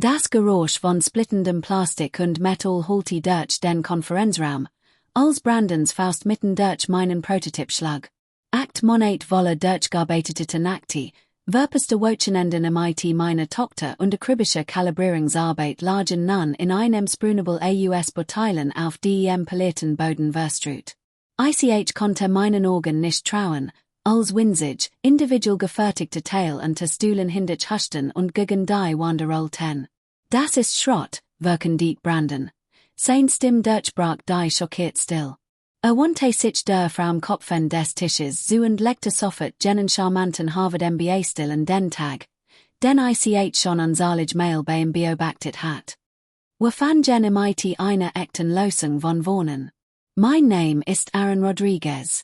Das Geräusch von splittendem Plastik und Metall halti durch den Konferenzraum, als Brandens Faust mitten durch meinen Prototyp-Schlag. Act Monat volle durchgearbeitete Nakti, verpeste Wochenenden mit meiner Tochter und akribische Kalibrierungsarbeit lagen nun in einem sprunable AUS Boteilen auf dem polierten Boden verstrut. Ich konnte meinen Augen nicht trauen, als winzig, individual gefertigte Teil unter Stühlen hindurch huschten und gegen die Wanderrollten. Das ist Schrott, wirken die Branden. Sein Stimm durchbrach die schockiert still. Wandte sich der Frau Kopfen des Tisches zu und legte sofort jenen charmanten Harvard MBA-Stil an den Tag, den ich schon ansalig Mail beim beobachtet hat. Wir fanden mit einer echten Lösung von Wohnen. Mein Name ist Aaron Rodriguez.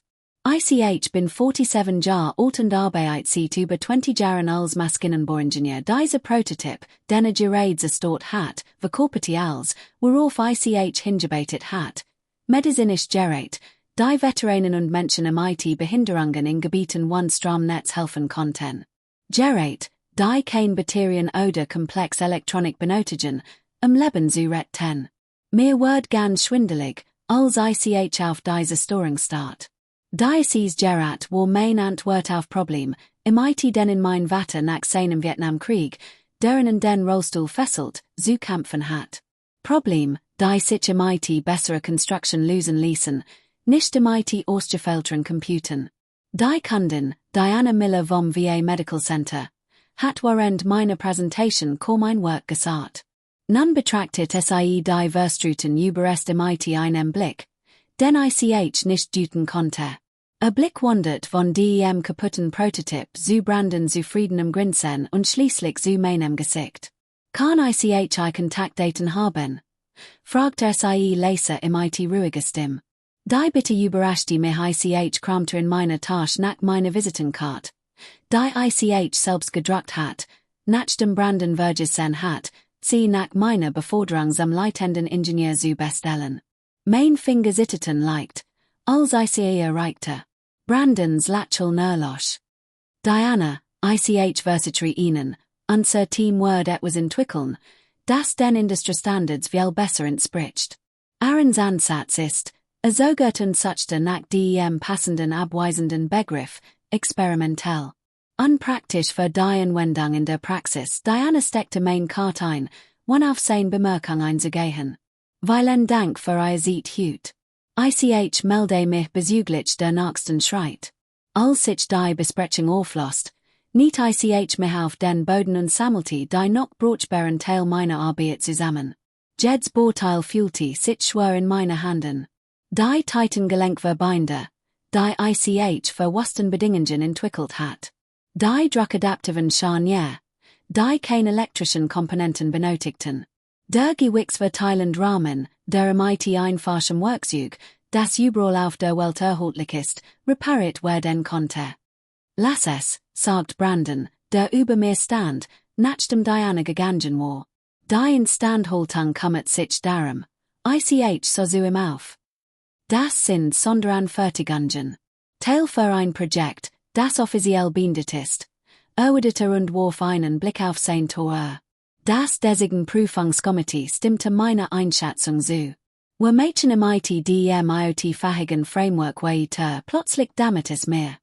Ich bin 47 Jahre alt und arbeite seit über 20 Jahren als Maschinenbauingenieur. Dieser Prototyp, den gerade zerstört hat, verkörperte als, worauf ich hingearbeitet hat, medizinisch gerät, die Veteranen und Menschen mit Behinderungen in Gebieten one Stromnetz helfen konnten. Gerät, die kein Bakterien oder komplex Elektronik benötigen, Leben zu retten. Mir wird ganz schwindelig, als ich auf diese Störung start. Diocese Gerat war mein Antwort auf Problem, mit den in mein Vater nach seinem Vietnamkrieg, deren in den Rollstuhl fesselt, zu kämpfen hat. Problem, die sich mit bessere Construction lösen ließen, nicht mit ausgefeilteren Computern. Die Kunden, Diana Miller vom VA Medical Center, hat während meiner Präsentation kaum ein Wort gesagt. Nun betrachtet sie die Verstruten übererst mit einem Blick, den ich nicht deuten konnte. Blick wandert von dem kaputten Prototyp zu Brandon zufriedenem Grinsen und schließlich zu meinem Gesicht. Kann ich Kontaktdaten haben? Fragt sie leise mit ruhiger Stimme. Die bitte überraschte mich kramte in meiner Tasche nach meiner Visitenkarte. Die ich selbst gedruckt hat, nach dem Brandon Vergesen hat, sie nach meiner Beforderung zum leitenden Ingenieur zu bestellen. Mein Finger zitterten leicht, als ich sie erreichte. Brandons Lachel Nerlosch. Diana, ich versitri ihnen, unser Team Word etwas entwickeln, das den Industriestandards viel besser entspricht. Aarons Ansatz ist, sogenannten suchte nach dem passenden abweisenden Begriff, experimentell. Unpraktisch für die Anwendung in der Praxis. Diana steckte mein Karte ein, auf sein Bemerkung einzugehen. Vielen Dank für ihr Hut. Ich melde mich bezüglich der nächsten Schritt. Als sich die Besprechung auflöst, nicht ich mich auf den Boden und sammelte die noch brauchbaren Teil meiner Arbeit zusammen. Jeds Bauteil fühlte sich schwer in meine Händen. Die Titangelenk-Verbinde, die ich für Bedingungen entwickelt hat. Die druckadaptiven Scharnier, die keine elektrischen Komponenten benötigten. Der gewicksverteilend Rahmen, der mit einfachem Werkzeug, das überall auf der Welt erhältlich ist, repariert werden konnte. Lass es, sagt Brandon, der über mir stand, nachdem Diana gegangen war. Die Instandhaltung kümmert sich darum. Ich so zu ihm auf. Das sind Sonderanfertigungen. Teil für ein Projekt, das offiziell beendet ist. Erwiderte und warf einen Blick auf sein Tor. Das Prüfungskomitee stimmte meiner Einschätzung zu. Wir machen mit dem IoT-fähigen Framework weiter, plötzlich damit es mehr.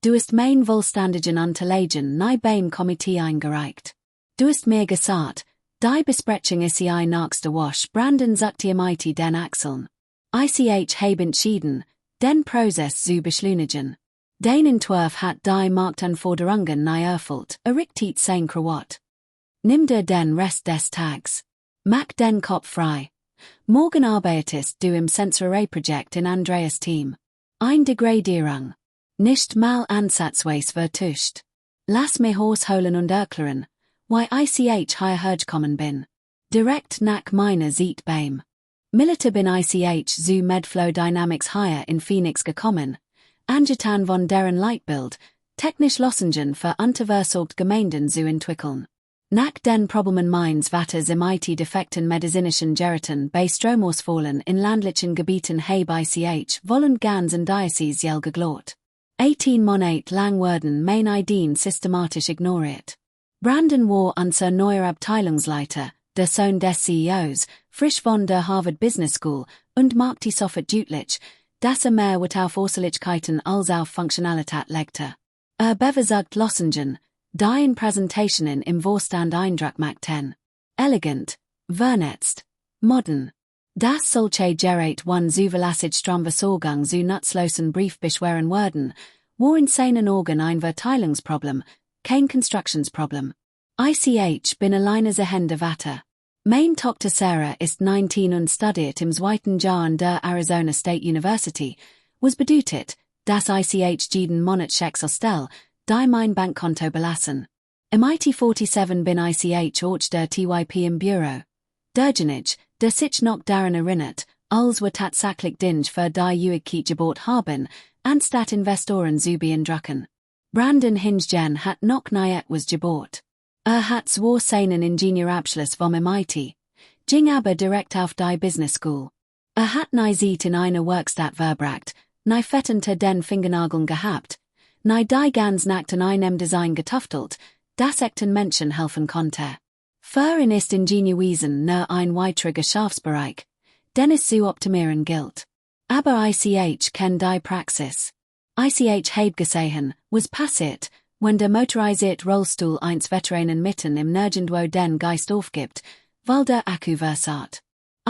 Du hast mein vollständigen Unterlagen nie beim Komitee eingereicht. Du hast mir gesagt, die Besprechung ist die nächste Woche. Brandon sagte mit den Achseln. Ich habe entschieden, den Prozess zu beschleunigen. Den Entwurf hat die Marktanforderungen nie erfüllt, errichtet sein Krawat. Nimm dir den Rest des Tags. Mach den Kopf frei. Morgen arbeitest du im Sensory-Projekt in Andreas Team. Ein Degradierung. Nicht mal ansatzweise vertuscht. Lass mich ausholen und erklären, why ich hierher hergekommen bin. Direkt nach meiner Zeit beim Militär bin ich zu Medflow Dynamics higher in Phoenix gekommen, angetan von deren Leitbild, technisch Lösungen für unterversorgt Gemeinden zu entwickeln. Nach den Problemen meines Vaters mit defekten medizinischen Geräten bei Stromausfällen in ländlichen Gebieten habe ich wollen ganz in Diocese geglaubt. 18 Monate lang wurden meine Ideen systematisch ignoriert. Brandon war unser neuer Abteilungsleiter, der Sohn des CEOs, frisch von der Harvard Business School, und macht die sofort deutlich, dass mehr Wert auf Äußerlichkeiten als auf Funktionalität legte. Beversagt Lossingen, die in Präsentationen im Vorstand Eindruck machten. Elegant, vernetzt, modern. Das solche Gerät one zuverlässig Stromversorgung zu nutzlosen Briefbeschweren werden, war in seinen Augen ein Verteilungsproblem, kein Constructionsproblem. Ich bin alleine sehende Vater. Mein Tochter Sarah ist 19 und studiert im zweiten Jahr an der Arizona State University, was bedeutet, dass ich jeden Monat Schecks ausstelle, die mein Bankkonto belassen. Im IT47 bin ich auch der TYP im Büro. Derjenige, der sich noch daran erinnert, als wir tatsächlich Dinge für die Uigkeit gebot haben, anstatt Investoren zu beeindrucken. Brandon Hingen hat noch nie etwas gebot. Hat zwar seinen Ingenieurabschluss vom MIT, ging aber direkt auf die Business School. Hat nie Zeit in einer Werkstatt verbracht, nie fettente den Fingernageln gehabt, nie die ganz nackt an einem Design getuftelt, das echten Menschen helfen konnte. Für ihn ist Ingenieurwesen nur ein weiterer Geschäftsbereich, den es zu optimieren gilt. Aber ich kennt die Praxis. Ich heb gesehen, was passiert, wenn der motorisierte Rollstuhl eins Veteranen mitten im Nirgendwo den Geist aufgibt, weil der Akku versagt.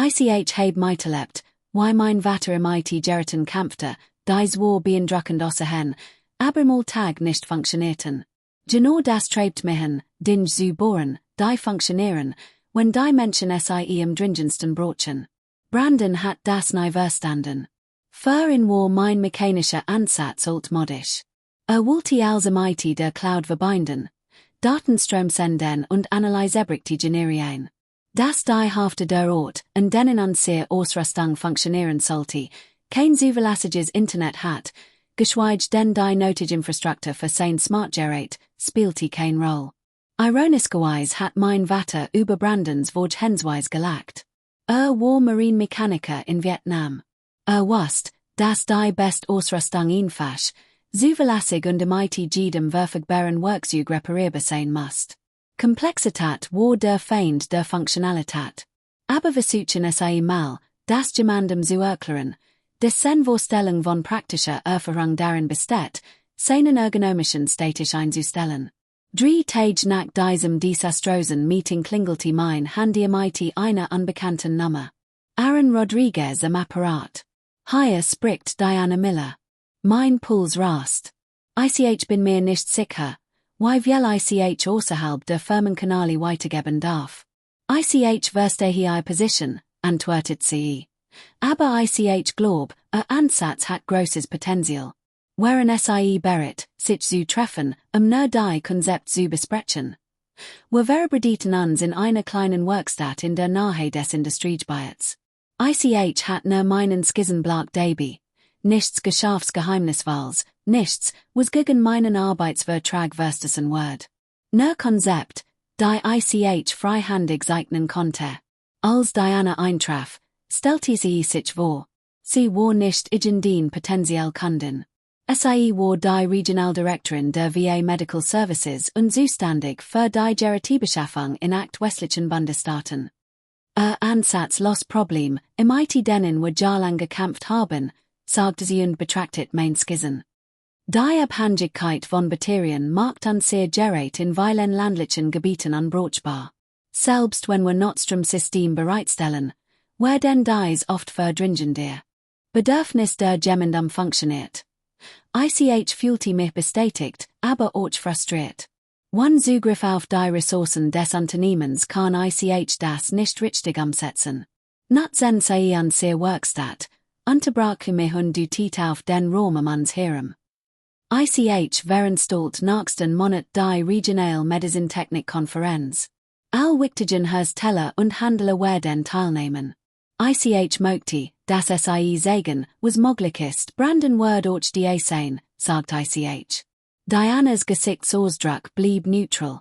Ich heb miterlebt, wie mein Vater im IT-Geraten kämpfte, dies war beeindruckend außerhin, aber mal Tag nicht funktionierten. Genau das treibt mich, Dinge zu bohren, die funktionieren, wenn die Menschen sie am dringendsten brauchen. Brandon hat das nie verstanden. Für ihn war mein mechanischer Ansatz altmodisch. Wollte als MIT der Cloud verbinden, Datenstrom senden und analysebricht generieren. Das die Hälfte der Ort, an denen an sehr Ausrüstung funktionieren sollte, kein zuverlässiges Internet hat, geschweige denn die nötige Infrastruktur für sein Smartgerät, spielte kein Rolle. Ironischerweise hat mein Vater über Brandons Vorgehensweise gelacht. War Marinemechaniker in Vietnam. Wusste, dass die best Ausrüstung einfach, zuverlässig und im jedem verfügbaren Werkzeug reparierbar sein muss. Komplexität war der Feind der Funktionalität. Aber versuchen es einmal, das jemandem zu erklären, dessen Vorstellung von praktischer Erfahrung darin besteht, seinen ergonomischen Statisch einzustellen. 3 Tage nach diesem desastrosen Meeting klingelte mein Handy im IT einer unbekannten Nummer. Aaron Rodriguez am Apparat. Hier spricht Diana Miller. Mein Puls rast. Ich bin mir nicht sicher, wie viel ich außerhalb der Firmenkanäle weitergeben darf. Ich verstehe die Position, antwortet sie. Aber ich glaub, Ansatz hat großes Potenzial. Wären sie bereit, sich zu treffen, nur die Konzept zu besprechen. Wir verabredeten uns in einer kleinen Werkstatt in der Nähe des Industriegebietes. Ich hat nur meinen Skizzenblock dabei. Nichts Geschäftsgeheimnisvolles, nichts, was gegen meinen Arbeitsvertrag verstoßen wird. Nur Konzept, die ich freihandig zeichnen konnte. Als Diana eintraf, stellte sie sich vor. Sie war nicht irgendein potenziell Kunden. Sie war die Regionaldirektorin der VA Medical Services und zuständig für die Gerätebeschaffung in 8 westlichen Bundesstaaten. Ansatz los Problem, im IT denen wir jahrelang gekämpft haben, sagte sie und betrachtet mein Skizzen. Die Abhängigkeit von Batterien macht unser Gerät in vielen ländlichen Gebieten unbrauchbar. Selbst wenn wir Notstromsystem bereitstellen, werden dies oft verdringender. Bedürfnis der Gemeinden funktioniert. Ich fühlte mich bestätigt, aber auch frustriert. One Zugriff auf die Ressourcen des Unternehmens kann ich das nicht richtig umsetzen. Nutzen sie an sehr Werkstatt, unterbrache mich und du Tit auf den Raum um uns herum. Ich veranstalt nächsten Monat die Regional Medizintechnik-Konferenz. All wichtigen Hersteller und Handler werden teilnehmen. Ich möchte, dass es sagen, was möglich ist, Brandon wird auch die sein, sagt ich. Dianas Gesichtsausdruck blieb neutral.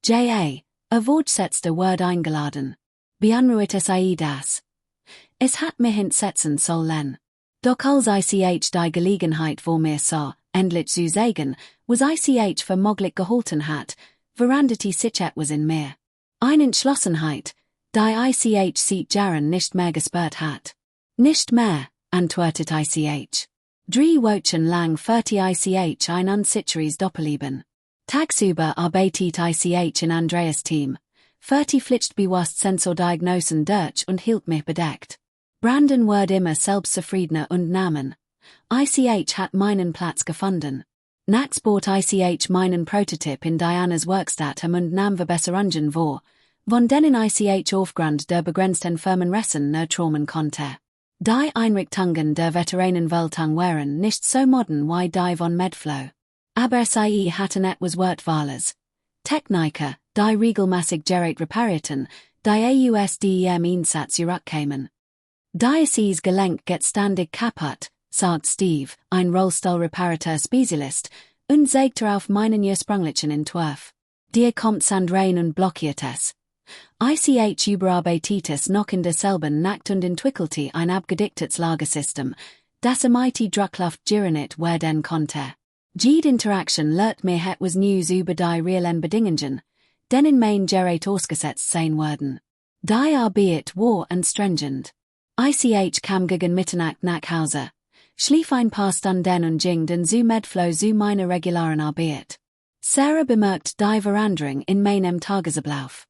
J.A., Vorgesetzte wird eingeladen. Beunruhigt es das? Es hat mich entsetzen sollen. Doch als ich die Gelegenheit vor mir sah, endlich zu sagen, was ich für möglich gehalten hat, Verandati Sichet was in mir. Einen Schlossenheit, die ich sieht Jaren nicht mehr gespürt hat. Nicht mehr, antwortet ich. Drei Wochen lang 30 ich ein unsicheres Doppelleben. Tagsüber arbeitet ich in Andreas Team. 30 Pflichtbewusst Sensordiagnosen durch und hielt mich bedeckt. Brandon wird immer selbstzufriedener und Namen. Ich hat meinen Platz gefunden. Nax bot ich meinen Prototyp in Dianas Werkstatt und nahm Verbesserungen vor, von denen ich aufgrund der begrenzten Firmenressen nur träumen konnte. Die Einrichtungen der Veteranenweltung waren nicht so modern wie die von Medflow. Aber sie hatten etwas Wertvolles. Techniker, die regelmäßig Gerät reparierten, die AUSDEM-Einsatz zurückkamen. Dioceses Gelenk geht ständig kaputt, sagt Steve, ein Rollstuhlreparateur-Spezialist, und zeigt auf meinen ursprünglichen Entwurf. Der kommt Sandrein und blockiert es. Ich überarbeitet es noch in derselben Nacht und entwickelte ein abgedichtetes Lagersystem, das mighty Druckluft Giranit werden konnte. Jede Interaction lehrt mir etwas News über die realen Bedingungen, denen mein Gerät ausgesetzt sein werden. Die Arbeit war anstrengend. Ich kam gegen Mitternacht nach Hause, schlief ein paar Stunden und ging dann zu Medflow zu meiner regularen Arbeit. Sarah bemerkt die Veränderung in meinem Tagesablauf.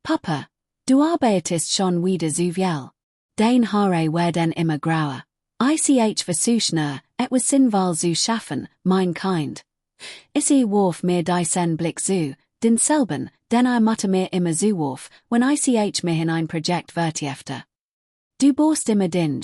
Papa, du arbeitest schon wieder so viel. Dein Haare werden immer grauer. Ich versuch nur, etwas sinnvoll zu schaffen, mein Kind. Ich warf mir die Blick zu, denselben, den mutter mir immer zu warf, wenn ich mir in ein Projekt vertiefte. Du bost immer Dinge,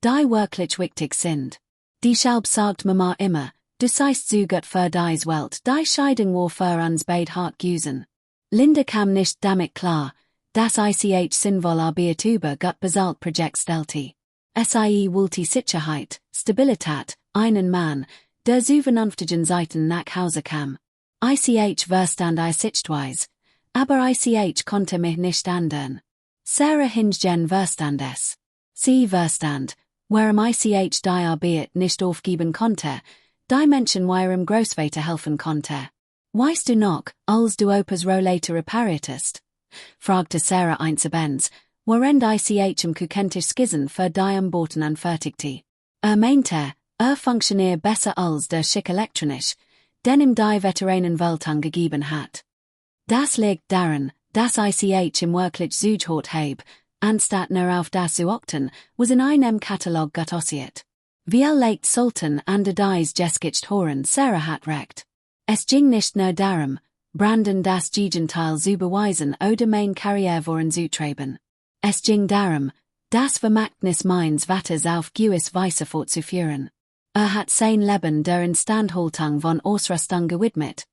die wirklich wichtig sind. Die Schalb sagt Mama immer, du seist zu gut für dies Welt, die Scheidung war für uns beid hart güsen. Linda kam nicht damit klar, dass ich sinnvoll Arbeit über gut bezahlt Projekt stellte. Wollte Sicherheit, Stabilität, einen Mann, der zu vernünftigen Seiten nach Hause kam. Ich verstand sichtweise, aber ich konnte mich nicht ändern. Sarah hingegen verstand es. Sie verstand, warum ich die Arbeit nicht aufgeben konnte, die Menschen warum Großvater helfen konnte. Weißt du noch, als du Opas Rollator repariertest? Fragte Sarah einzubens, während ich im Kukentisch Skizzen für die Boten anfertigte. Meinte, funktioniert besser als der schick elektronisch, den ihm die Veteranenwelt angegeben hat. Das liegt daran, dass ich im wirklich Südhort habe, anstatt nur auf das zu achten, was in einem Katalog getossiert. Viel legt Sultan an der dies geschicht Horen Sarah hat recht. Es ging nicht nur darum, Brandon das Gegenteil zu beweisen oder mein Karriere voranzutreiben. Es ging darum, das Vermächtnis meines Vaters auf gewisse Weise fortzuführen. Hat sein Leben der Instandhaltung von Ausrüstung gewidmet,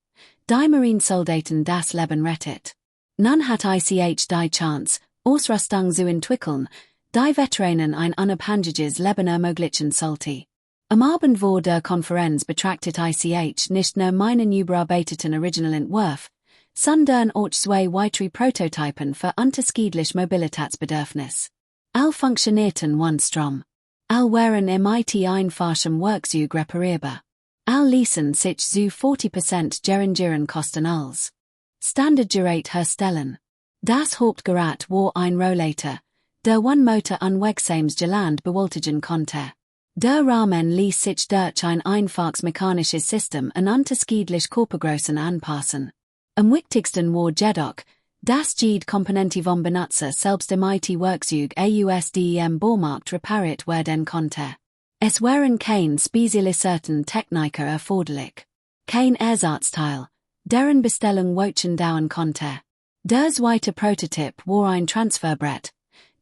die Marinesoldaten das Leben rettet. Nun hat ich die Chance, Ausrüstung zu entwickeln, die Veteranen ein unabhängiges Leben ermöglichen sollte. Am Abend vor der Konferenz betrachtet ich nicht nur meinen überarbeiteten Originalentwurf, sondern auch zwei weitere Prototypen für unterschiedliche Mobilitätsbedürfnis. All funktionierten one-strom. All waren einfachem Werkzeug reparierbar. All ließen sich zu 40% geringen Kosten als Standardgerät herstellen. Das Hauptgerät war ein Rollator, der One-Motor unwegsames Geland bewältigen konnte. Der Rahmen ließ sich durch ein einfaches mechanisches System an unterschiedliche Körpergrößen anpassen. Am wichtigsten war jedoch, dass jede Komponente vom Benutzer selbst im IT-Werkzeug AUSDEM Baumarkt repariert werden konnte. Es waren kein spezialisierten Techniker erforderlich. Kein Ersatzteil, deren Bestellung Wochen dauern konnte. Der zweite Prototyp war ein Transferbrett,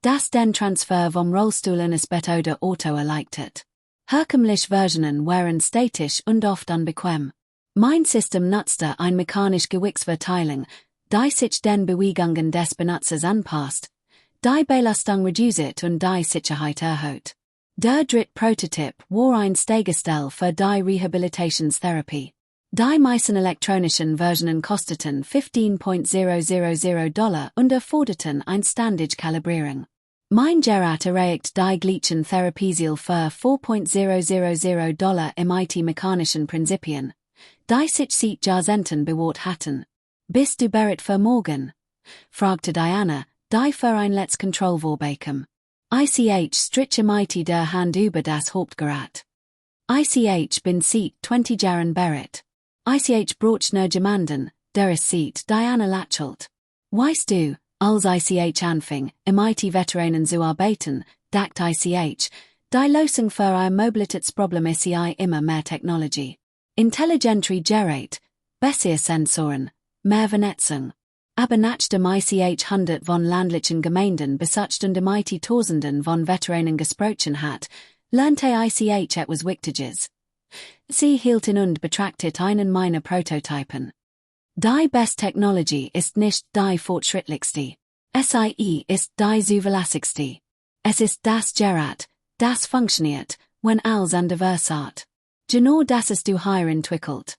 das den Transfer vom Rollstuhl in das Bett oder Auto erleichtert. Herkömmliche Versionen waren statisch und oft unbequem. Mein System nutzte ein mechanisch Gewichtsverteilung, die sich den Bewegungen des Benutzers anpasst, die Belastung reduziert und die Sicherheit erhöht. Der dritte Prototyp war ein Steigerstell für die Rehabilitationstherapie. Die meisten elektronischen Versionen kosteten $15,000 und erforderten eine Standardkalibrierung. Mein Gerät erreicht die gleichen Therapieziele für $4,000 im IT-mechanischen Prinzipien, die sich seit Jahrzehnten bewährt hatten. Bist du bereit für morgen? Fragte Diana, die für ein Let's Control Vorbacum. Ich stritche mighty der Hand über das Hauptgerät. Ich bin seit 20 Jahren bereit. Ich brauch nur jemanden, der es sieht, Diana lächelt. Weißt du, als ich anfing, mit Veteranen zu arbeiten, dacht ich, die Lösung für ein Mobilitätsproblem ist immer mehr Technology. Intelligentry Gerät, bessere Sensoren, mehr Vernetzung. Aber nachdem ich hundert von ländlichen Gemeinden besucht und mit Tausenden von Veteranen gesprochen hat, lernte ich etwas Wichtiges. Sie hielten und betrachtet einen meiner Prototypen. Die beste Technologie ist nicht die fortschrittlichste. SIE ist die zuverlässigste. Es ist das Gerät, das funktioniert, wenn alles anders ist. Genau das ist du hier entwickelt.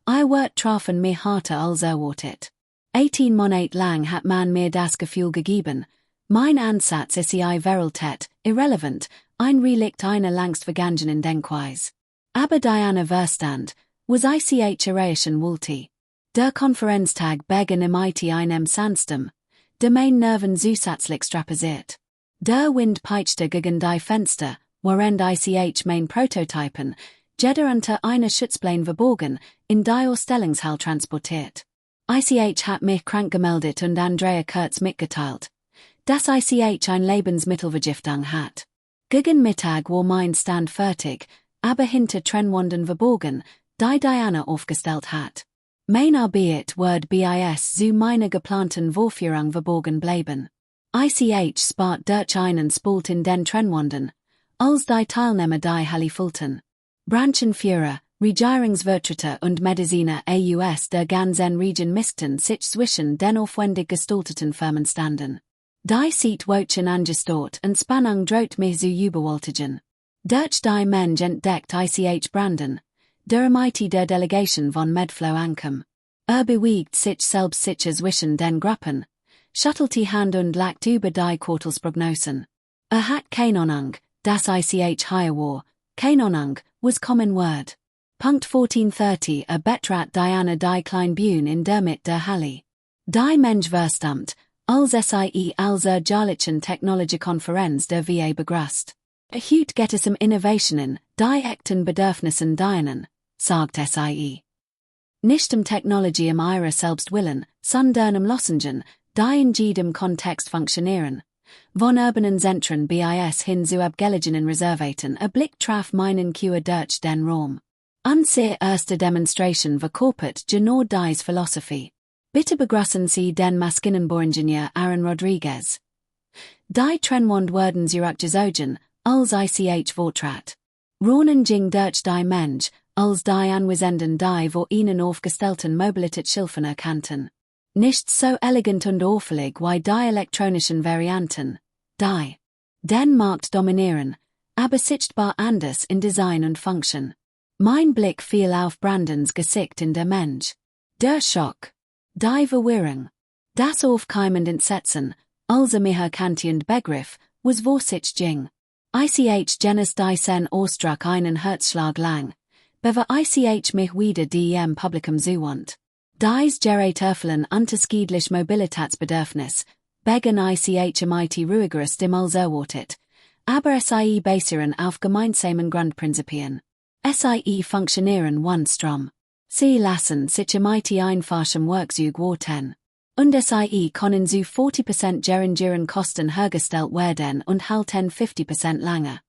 I wird trafen mir harter als erwartet. 18 Monate lang hat man mir das Gefühl gegeben, mein Ansatz ist Veraltet, irrelevant, ein Relikt einer längst vergangenen Denkweise. Aber Diana Verstand, was ich erreichen wollte. Der Konferenztag begann mit einem Sandsturm, der mein Nerven zusätzlich strapaziert. Der Wind peitschte gegen die Fenster, während ich mein Prototypen, jeder unter einer Schutzplan verborgen, in die Ausstellungshall transportiert. Ich hat mich krank gemeldet und Andrea Kurz mitgeteilt, dass ich ein Lebensmittelvergiftung hat. Gegen Mittag war mein Stand fertig, aber hinter Trennwanden verborgen, die Diana aufgestellt hat. Mein Arbeit wird bis zu meiner geplanten Vorführung verborgen bleiben. Ich spart durch einen Spalt in den Trennwanden, als die Teilnehmer die Halle füllten. Branchenführer, Regierungsvertreter und Mediziner aus der ganzen Region mischten sich zwischen den aufwendig gestalteten Firmen standen. Die Seat wochen angestort und Spannung droht mich zu überwältigen. Durch die Mensch entdeckt ich Brandon, der mit der Delegation von Medflow ankam. Bewegt sich selbst zwischen den Gruppen, shuttelt die Hand und lacht über die Quartalsprognosen. Hat keine Ahnung, dass ich hier war, keine Ahnung, was common word. Punkt 14:30 betrat Diana die klein Bühne in der Mitte der Halle. Die Mensch verstumt, als sie als Jarlichen Technology-Konferenz der VA begrüßt. Heute geht es Innovationen, die echten Bedürfnissen dienen, sagt sie. Nicht Technology ihrer selbst willen, sondern Lossungen, die in jedem Kontext funktionieren. Von urbanen Zentren bis hin zu abgelegenen Reservaten Blick traf meinen Cure durch den Raum. Unsere erste Demonstration verkörpert genau dies Philosophie. Bitte begrüßen Sie den Maschinenbauingenieur Aaron Rodriguez. Die Trennwand werden zurückgezogen, als ich vortrat. Ronen ging durch die Mensch, als die Anwesenden die vor ihnen aufgestellten Mobilitätshilfen erkannten. Nicht so elegant und auffällig wie die elektronischen Varianten, die den Markt dominieren, aber sichtbar anders in Design und Function. Mein Blick fiel auf Brandons Gesicht in der Mensch. Der Schock. Die Verwirrung. Das aufkeimend Entsetzen, als mich erkannte Begriff, was wo sich ging. Ich jenes die sen Ausdruck einen Herzschlag lang, bever ich mich wieder dem Publikum zuwandt. Dies gerät erfüllen unterschiedlich Mobilitätsbedürfnis, begann ich mit ruhigerer Stimme als erwartet, aber sie basieren auf gemeinsamen Grundprinzipien. Sie funktionieren one Strom. Sie lassen sich mit einfachem Werkzeug warten. Und sie können zu 40% geringen Kosten hergestellt werden und halten 50% lange.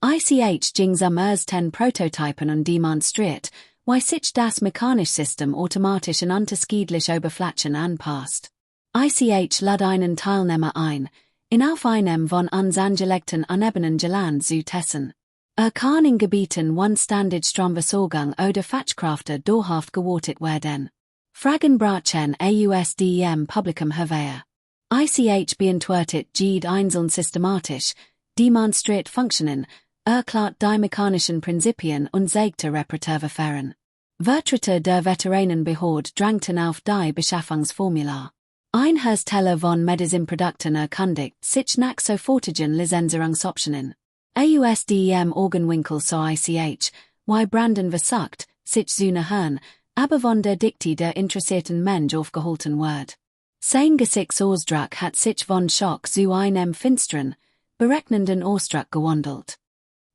Ich ging am ersten Prototypen und demonstriert, wie sich das mechanische System automatisch an unterschiedliche Oberflächen anpasst. Ich lade einen Teilnehmer ein, in auf einem von uns angelegten anebenen Gelände zu testen. Kann in Gebieten wo standard Stromversorgung oder Fachkräfte dauerhaft gewartet werden. Fragen brachen ausdem Publikum herwehr. Ich beantwortet jede einzeln systematisch, demonstriert Funktionen, erklärt die mechanischen Prinzipien und zeigte reparative Verfahren. Vertreter der Veteranenbehörde drängten auf die Beschaffungsformular. Ein Hersteller von Medizinprodukten erkundigt sich nach sofortigen Lizenzierungsoptionen. Ausdem Organwinkel so ich, wie Brandon versucht, sich zu nähern, aber von der Dikti der interessierten Mensch aufgehalten wird. Sein Gesichts Ausdruck hat sich von Schock zu einem finsteren, berechnenden Ausdruck gewandelt.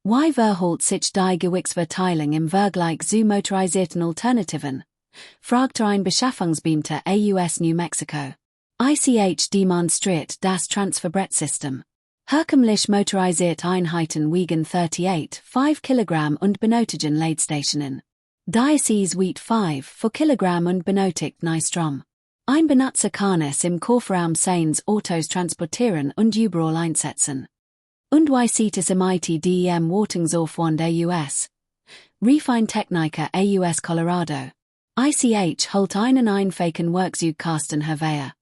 Wie verhält sich die Gewichtsverteilung im Vergleich zu motorisierten Alternativen? Fragte ein Beschaffungsbeamter aus New Mexico. ICH demonstriert das Transferbrettsystem. Herkömmlich motorisiert Einheiten wiegen 38,5 Kilogramm und benötigen Ladestationen. Diocese wiegt 5 Kilogramm und benötigt Strom. Ein Benutzer kann es im Kofferraum seines Autos transportieren und überall einsetzen. Und wie sieht es im ITDEM Wartungsaufwand US? Refinetechniker aus Colorado. ICH holt einen einfachen Werkzeugkasten hervor.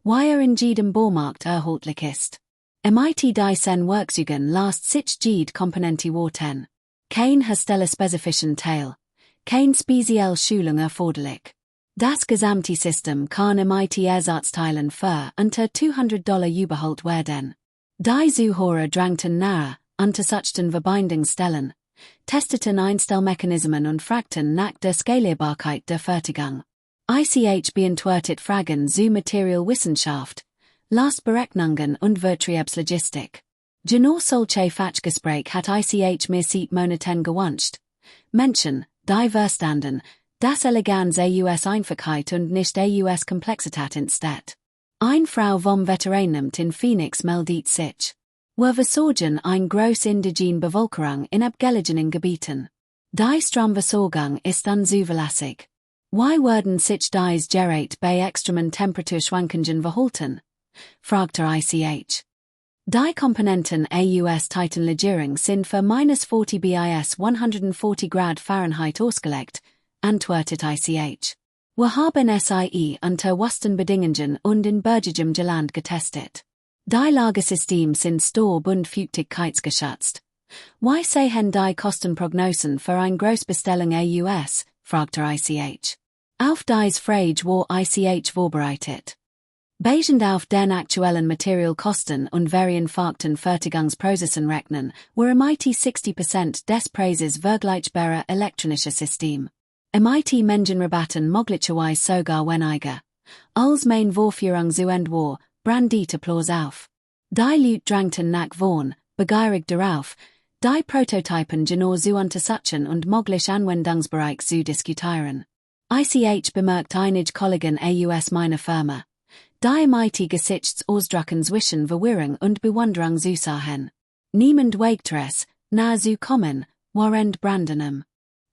Wie in jedem Baumarkt erhältlich ist. Im IT-Dyson Werkzeugen lässt sich jede Komponente warten. Kein herstellerspezifischen Teil. Kein spezielle Schulung erforderlich. Das gesamte System kann im IT-Ersatzteilen für unter $200 überholt werden. Die Zuhörer drängten nahe, untersuchten Verbindungsstellen, testeten Einstellmechanismen und fragten nach der Skalierbarkeit der Fertigung. ICH beantwortet Fragen zu Materialwissenschaft, Lastberechnungen und Vertriebslogistik. Genau solche Fachgespräch hat ICH mir seit Monaten gewünscht. Menschen, die verstanden, dass Eleganz US Einfachheit und nicht US Komplexität entsteht. Eine Frau vom Veteranenamt in Phoenix meldet sich. Wir versorgen eine große indigene Bevölkerung in abgelegenen Gebieten. Die Stromversorgung ist unzuverlässig. Wie werden sich dies Gerät bei extremen Temperaturschwankungen verhalten? Fragte ICH. Die Komponenten aus Titanlegierung sind für -40 bis 140 Grad Fahrenheit ausgelegt, antwortet ICH. Wir haben SIE unter Bedingungen und in bergigem Geland getestet. Die Lagersystems sind Storb- und Feuchtigkeitsgeschätzt. Wie sehen die Kostenprognosen für eine Großbestellung US? Fragte ICH. Auf dies Frage war ICH vorbereitet. Basierend auf den aktuellen Materialkosten und varienfakten Fertigungsprozessen rechnen, wir im IT 60% des Preises vergleichbarer elektronischer System. Im IT Mengenrabatten möglicherweise sogar weniger. Als mein Vorführung zu Ende war, brandete Applaus auf. Die Leute drängten nach vorn, begierig darauf, die Prototypen genau zu untersuchen und möglich Anwendungsbereich zu diskutieren. ICH bemerkt einige Kollegen aus meiner Firma. Die im IT Gesichtsausdrucken zwischen Verwirrung und Bewunderung zu sahen. Niemand wagte es, nahe zu kommen, während Brandenem.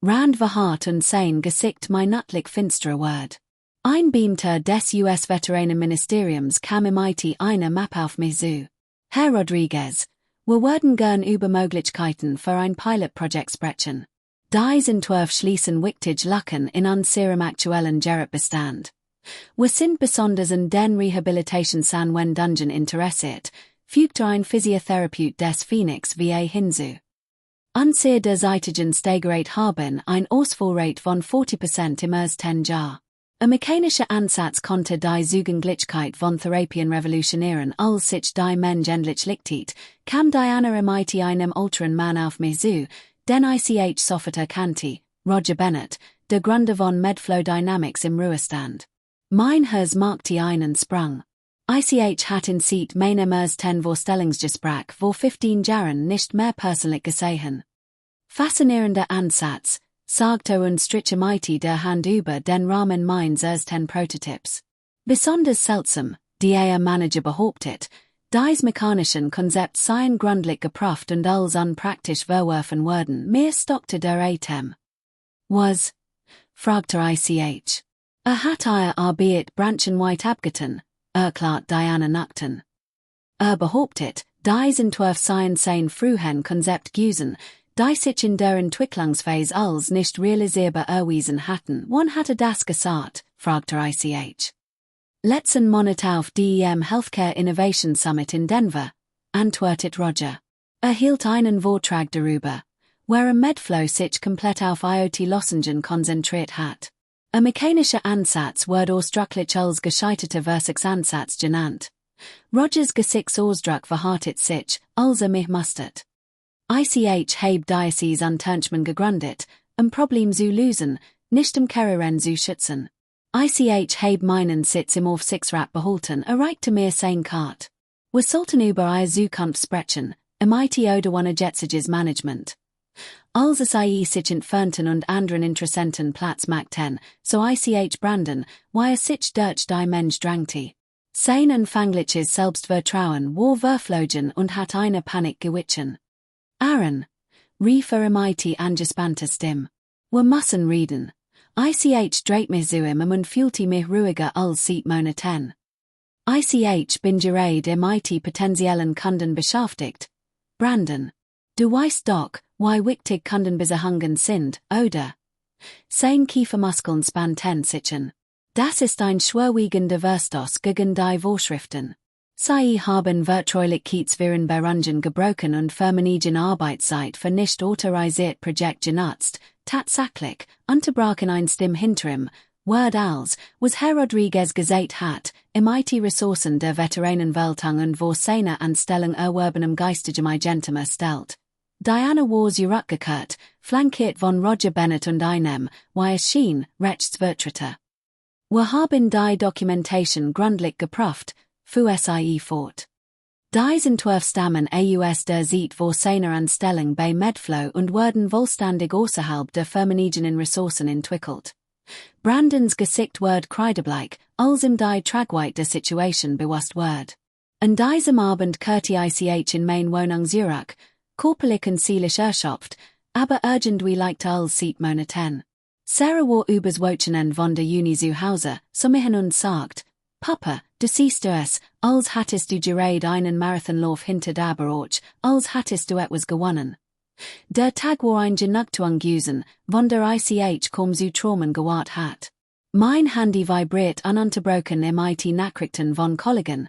Rand verharrt und sein Gesicht mein nattlich finsterer Word. Ein Beamter des US-Veteranenministeriums kam im IT eine Map auf mich zu. Herr Rodriguez, wir würden gern über Möglichkeiten für ein Pilotprojekt sprechen. Dies Entwurf schließen wichtige Lücken in unserem aktuellen Gerätbestand. Wir sind besonders in den Rehabilitationsanwendungen interessiert, fügte ein Physiotherapeut des Phoenix VA hinzu. Unsere derzeitigen Steigerate haben ein Ausfallrate von 40% im ersten Jahr. Ein mechanischer Ansatz konnte die Zugänglichkeit von Therapien revolutionieren, als sich die Mensch endlich lichtet, kam Diana im IT einem älteren Mann auf mich zu, den ICH sofort erkannte, Roger Bennett, der Gründer von Medflow Dynamics im Ruhestand. Mein Herz machte einen Sprung. ICH hat in seit meinem ersten Vorstellungsgespräch vor 15 Jahren nicht mehr persönlich gesehen. Faszinierender Ansatz, sagte und strich im IT der Hand über den Rahmen meines ersten Prototyps. Besonders seltsam, die Manager behauptet, dies mechanischen Konzept seien gründlich geprüft und als unpraktisch verworfen worden, mehr stockte der Atem. Was? Fragte ICH. Hat Arbeit branchenweit abgetan, erklärt Diana Nackten. Behauptet, dies Entwurf seien sein frühen Konzept gewesen, die sich in der Entwicklungsphase als nicht realisierbar erwiesen hatten. Wann hatte das gesagt? Fragte ICH. Letzten Monat auf DEM Healthcare Innovation Summit in Denver, antwortet Roger. Hielt einen Vortrag darüber, where Medflow sich komplett auf IoT-Lösungen konzentriert hat. Ein mechanischer Ansatz wird ausdrücklich als gescheiterter Versuchsansatz genannt. Rogers Gesichtsausdruck verhartet sich, als mich mustert. ICH habe Diocese Unternehmen gegründet, Problem zu lösen, nicht im Kerren zu schützen. Ich habe meinen Sitz im auf 6 Rat behalten, erreichte mir sein Karte. Wir sollten über ihr Zukunft sprechen, mit oder ohne jetziges Management. Als es sich entfernten und anderen Interessenten Platz machten, so ich Brandon, wie es sich durch die Mensch drängte. Sein anfängliches Selbstvertrauen war verflogen und hat eine Panik gewichen. Aaron, rief mit angespannter Stimme. Wir müssen reden. Ich dreht mich zu ihm und fühlte mich ruhiger als seit Monaten. Ich bin gerade mit potenziellen Kunden beschäftigt. Brandon, du weißt doch, wie wichtig Kundenbeziehungen sind, oder? Sein Kiefermuskeln spanten sich. Das ist ein schwerwiegender Verstoß gegen die Vorschriften. Sie haben Vertraulichkeitsvereinbarungen gebrochen und Firmenigen Arbeitszeit für nicht autorisiert Projekt genutzt. Tatsächlich, unterbrachen ein Stimme hinter ihm, Word als, was Herr Rodriguez gesagt hat, mit Ressourcen der Veteranenweltung und vor seiner Anstellung erworbenem geistigem Agentem erstellt. Diana war zurückgekehrt, flankiert von Roger Bennett und einem, wie es schien, Rechtsvertreter. Wir haben die Dokumentation gründlich geprüft, fuhr sie fort. Die Entwurf stammen aus der Zeit vor seiner Anstellung bei Medflow und wurden vollständig außerhalb der firmenigenen Ressourcen entwickelt. Brandons Gesicht wird kreidebleich, als ihm die Tragweite der Situation bewusst wird. An diesem Abend kehrte ich in mein Wohnung Zurich, körperlich und seelisch erschöpft, aber irgendwie leichter als seit Monaten. Sarah war übers Wochenende von der Uni zu Hause, so mir und sagt, Papa, du siehst es, als hattest du gerade einen Marathonlauf hinter der Berauch, als hattest du etwas gewonnen. Der Tag war ein Genugtuung gewesen, von der ich kaum zu Traumen gewahrt hat. Mein Handy vibriert ununterbrochen mit Nachrichten von Kollegen,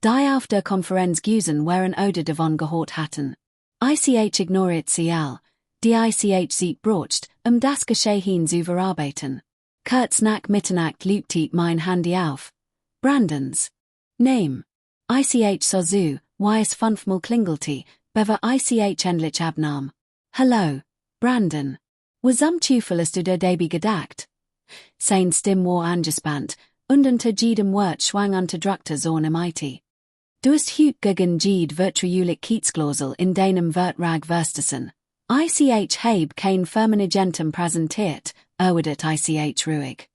die auf der Konferenz gewesen waren oder davon gehört hatten. Ich ignoriert sie all, die ich sieht brocht, das Geschehen zu verarbeiten. Kurz nach Mitternacht lügte mein Handy auf. Brandons Name. Ich so zu, wie es 5-mal klingelte, bevor ich endlich abnahm. Hallo, Brandon. Was Zufall hast du der Debbie gedacht? Sein Stimme war angespannt, und unter jedem Wort schwang unterdrückte Sorne mit. Du hast hüt gegen jede vertrauliche Kiezklausel in deinem Vertrag verstessen. Ich habe kein Firmenagentem präsentiert, erwidert ich ruhig.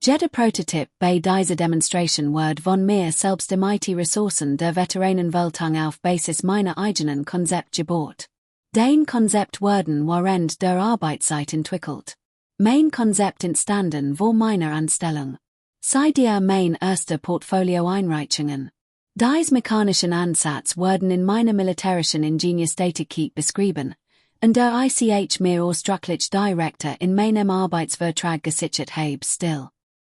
Jeder Prototyp bei dieser Demonstration wird von mir selbst mit Ressourcen der Veteranenweltung auf Basis meiner eigenen Konzept gebaut. Dein Konzept werden während der Arbeitszeit entwickelt. Mein Konzept entstanden vor meiner Anstellung. Sei dir mein erster Portfolio-Einreichungen. Dies mechanischen Ansatz werden in meiner militärischen Ingenieurstätigkeit beschrieben, und der ich mir ausdrücklich Director in meinem Arbeitsvertrag gesichert habe still.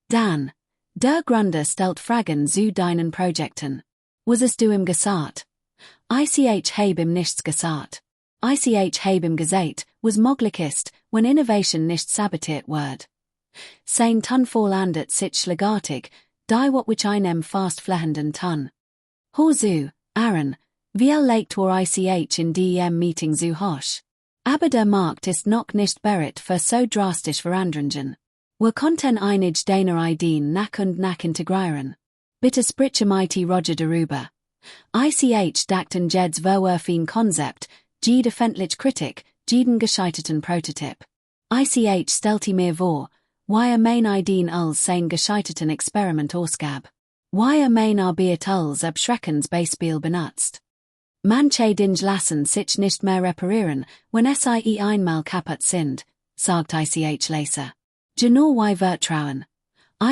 Dan, der Gründer stellt Fragen zu deinen Projekten. Was hast du ihm gesagt? Ich habe ihm nichts gesagt. Ich habe ihm gesagt, was möglich ist, wenn Innovation nicht sabotiert wird. Sein Ton vollandet sich schlagartig, die wat einem fast flehenden Ton. Hozu, Aaron, wie legt war ich in dem Meeting zu hoch? Aber der Markt ist noch nicht bereit für so drastisch Veränderungen. Wir konnten einig deiner Ideen nach und nach integrieren. Bitte spreche mit Roger darüber. Ich dachten Jeds verwerfen Konzept, jede öffentliche Kritik, jeden gescheiterten Prototyp. Ich stellte mir vor, wie mein Ideen als sein gescheiterten Experiment ausgab. Wie mein Arbeit als Abschreckensbeispiel benutzt. Manche Dinge lassen sich nicht mehr reparieren, wenn sie einmal kaputt sind, sagt ich leise. Genau wie Vertrauen.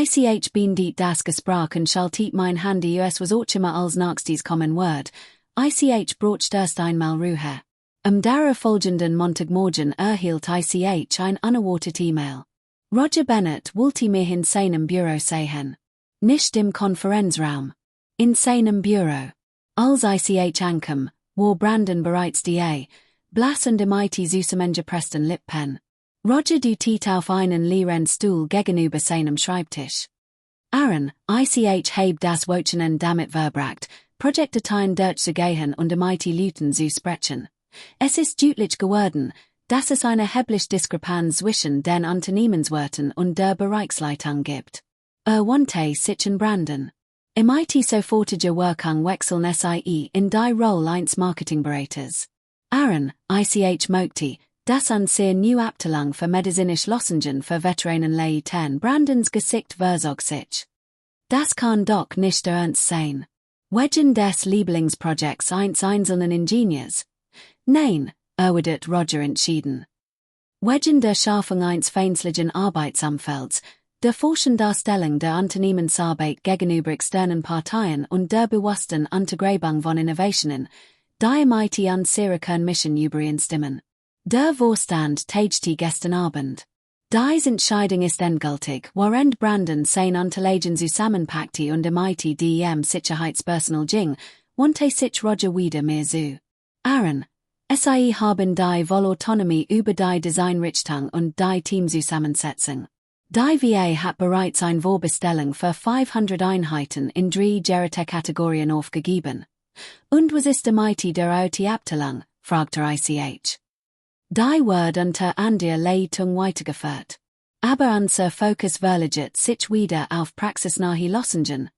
Ich bin die das Gespräch und schaltet mein Handy es was auch immer als nächstes kommen wird. Ich brocht erst einmal Ruhe. Am darauffolgenden Montagmorgen erhielt ich ein unerwartet E-Mail. Roger Bennett wollte mir in seinem Büro sehen. Nicht im Konferenzraum. In seinem Büro. Als ich ankam, war Brandon bereits die blass und mit süßem gepressten Lippen. Roger dutet auf einen leeren Stuhl gegenüber seinem Schreibtisch. Aaron, ich habe das Wochenende damit verbracht, Projektdateien durchzugehen und mit Leuten zu sprechen. Es ist deutlich geworden, das es eine hebliche Diskrepanz zwischen den Unternehmenswerten und der Bereichsleitung gibt. Wollte sich branden. MIT sofortige Wirkung wechseln SIE in die Rolle eines Marketingberaters. Aaron, ich möchte, das an sehr new Abteilung für medizinische Lösungen für Veteranen leiten Brandens Gesicht verzog sich. Das kann doch nicht der Ernst sein. Wegen des Lieblingsprojekts eines einzelnen Ingenieurs. Nein, wird Roger entschieden. Wegen der Schaffung eines feindlichen Arbeitsumfelds, der Forschendarstellung der Unternehmensarbeit gegenüber externen Parteien und der bewussten Untergräbung von Innovationen, die MIT an Syracuse Mission übereinstimmen. Der Vorstand tätigte gestern Abend. Diese Entscheidung ist endgültig, während Branden sein Unterlagen zusammenpackte und MIT dem Sicherheitspersonal ging, wandte sich Roger wieder mehr zu. Aaron, SIE haben die Vollautonomie über die Designrichtung und die Teamzusammensetzung. Die VA hat bereits eine Vorbestellung für 500 Einheiten in 3 Gerätekategorien aufgegeben. Und was ist MIT der OT-Abteilung, fragte ICH. Die wird unter anderer Leitung weitergeführt. Aber unser Fokus verlegt sich wieder auf praxisnahe Lösungen,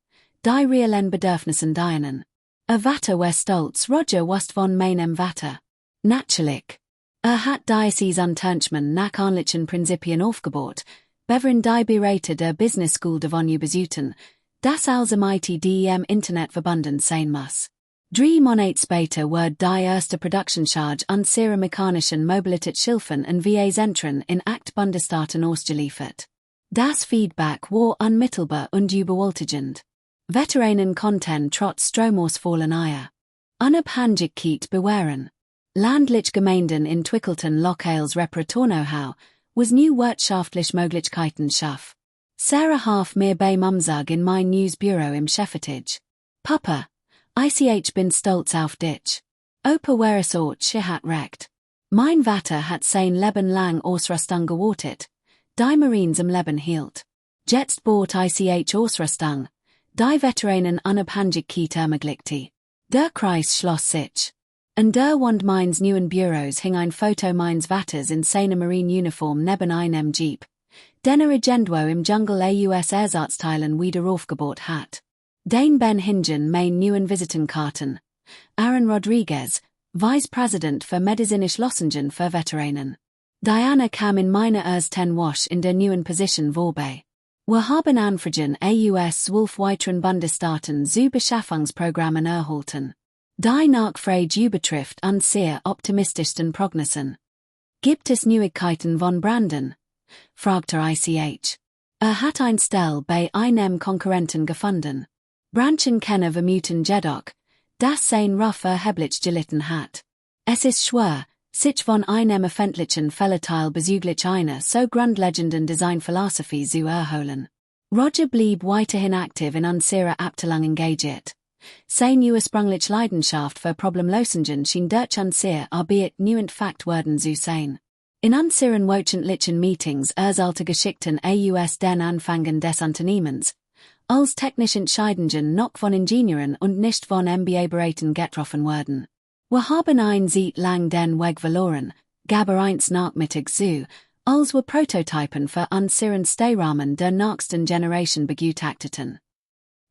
die realen Bedürfnissen dienen. Vater war stolz, Roger wusste von meinem Vater. Natürlich. Hat dieses Unternehmen nach ähnlichen Prinzipien aufgebaut, beveren die Berater der Business School davon überzeugen, dass als MIT dem Internet verbunden sein muss. 3 Monate später wurde die erste Production Charge an sehr mechanischen Mobilitätshilfen und VA-Zentren in 8 Bundesstaaten ausgeliefert. Das Feedback war unmittelbar und überwältigend. Veteranen konnten trotz Stromausfallen Eier. Unabhängigkeit bewähren. Ländliche Gemeinden entwickelten lokales Reparatur-Know-how, was new wirtschaftliche Möglichkeiten schaff. Sarah half mir beim Umzug in mein Newsbüro im Schäfertich. Papa, ich bin stolz auf dich. Opa war es auch, sie hat recht. Mein Vater hat sein Leben lang Ausrüstung gewartet, die Marines im Leben hielt. Jetzt bot ich Ausrüstung, die Veteranen Unabhängigkeit ermöglichte. Der Kreis schloss sich. In der Wand meines neuen Büros hing ein Foto meines Vaters in seiner Marine-Uniform neben einem Jeep, den irgendwo im Dschungel aus Ersatzteilen wieder aufgebaut hat. Den Ben Hingen mein neuen Visitenkarten. Aaron Rodriguez, Vice President für medizinische Lösungen für Veteranen. Diana kam in meiner ersten Woche in der neuen Position vorbei. Wir haben Anfragen aus 12 weiteren Bundesstaaten zu Beschaffungsprogrammen erhalten. Die Nachfrage übertrifft an sehr optimistischsten Prognosen. Gibt es Neuigkeiten von Branden? Fragte ICH. Hat ein Stelle bei einem Konkurrenten gefunden. Branchen kennen vermuten jedoch, dass sein Ruf erheblich gelitten hat. Es ist schwer, sich von einem öffentlichen Felleteil bezüglich einer so grundlegenden Designphilosophie zu erholen. Roger blieb weiterhin aktiv in unserer Abteilung engagiert. Seine ursprüngliche Leidenschaft für Problemlösungen schien durch unser Arbeit nu entfacht worden zu sein. In unseren wöchentlichen Meetings erzählte Geschichten aus den Anfängen des Unternehmens, als technische Entscheidungen noch von Ingenieuren und nicht von MBA-Beratern getroffen werden. Wir haben ein Zeit lang den Weg verloren, gaben eins nachmittags zu, als wir Prototypen für unseren Stehrahmen der nächsten Generation begutachteten.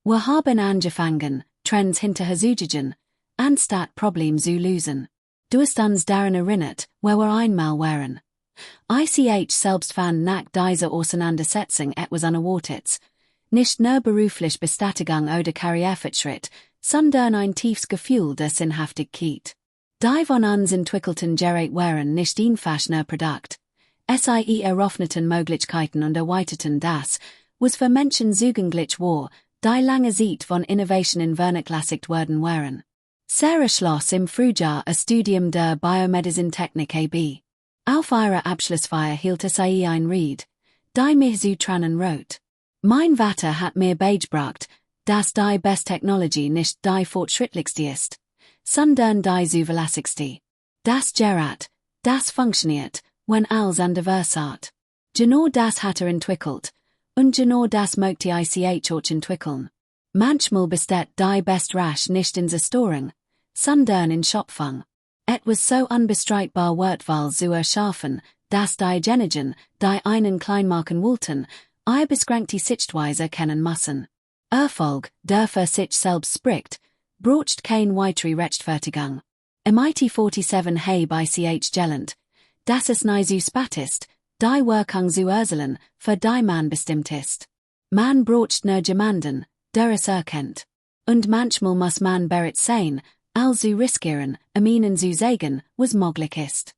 Wir haben angefangen, Trends hinterherzujagen, anstatt Probleme zu lösen. Du hast uns daran erinnert, wo wir einmal waren. ICH selbst fand nach dieser Auseinandersetzung etwas Unerwartetes, nicht nur beruflich Bestätigung oder Karrierefortschritt, sondern ein tiefes Gefühl der Sinnhaftigkeit. Die von uns entwickelten Geräte waren nicht einfach nur Produkt. SIE eröffneten Möglichkeiten und erweiterten das, was für Menschen zugänglich war, die lange Zeit von Innovationen vernachlässigt worden waren. Sarah schloss im Frühjahr ein Studium der Biomedizintechnik AB. Auf ihrer Abschlussfeier hielt SIE ein Rede, die mich zu Tränen rot. Mein Vater hat mir beigebracht, dass die beste Technologie nicht die fortschrittlichste ist, sondern die zuverlässigste. Das Gerät, das funktioniert, wenn alles anders ist. Genau das hat entwickelt, und genau das möchte ICH auch entwickeln. Manchmal besteht die beste Rasch nicht in Zerstörung, sondern in Schöpfung. Etwas so unbestreitbar Wertwahl zu erschaffen, dass die Genigen, die einen Kleinmarken wollten, ihr beschränkte Sichtweise kennen müssen. Erfolg, der für sich selbst spricht, braucht kein weitere Rechtfertigung. MIT 47 hay bei ch gelend, dass es nie so spät ist, die Wirkung zu erzielen, für die man bestimmt ist. Man braucht nur jemanden, der es erkennt. Und manchmal muss man bereit sein, all zu riskieren, ihnen zu sagen, was möglich ist.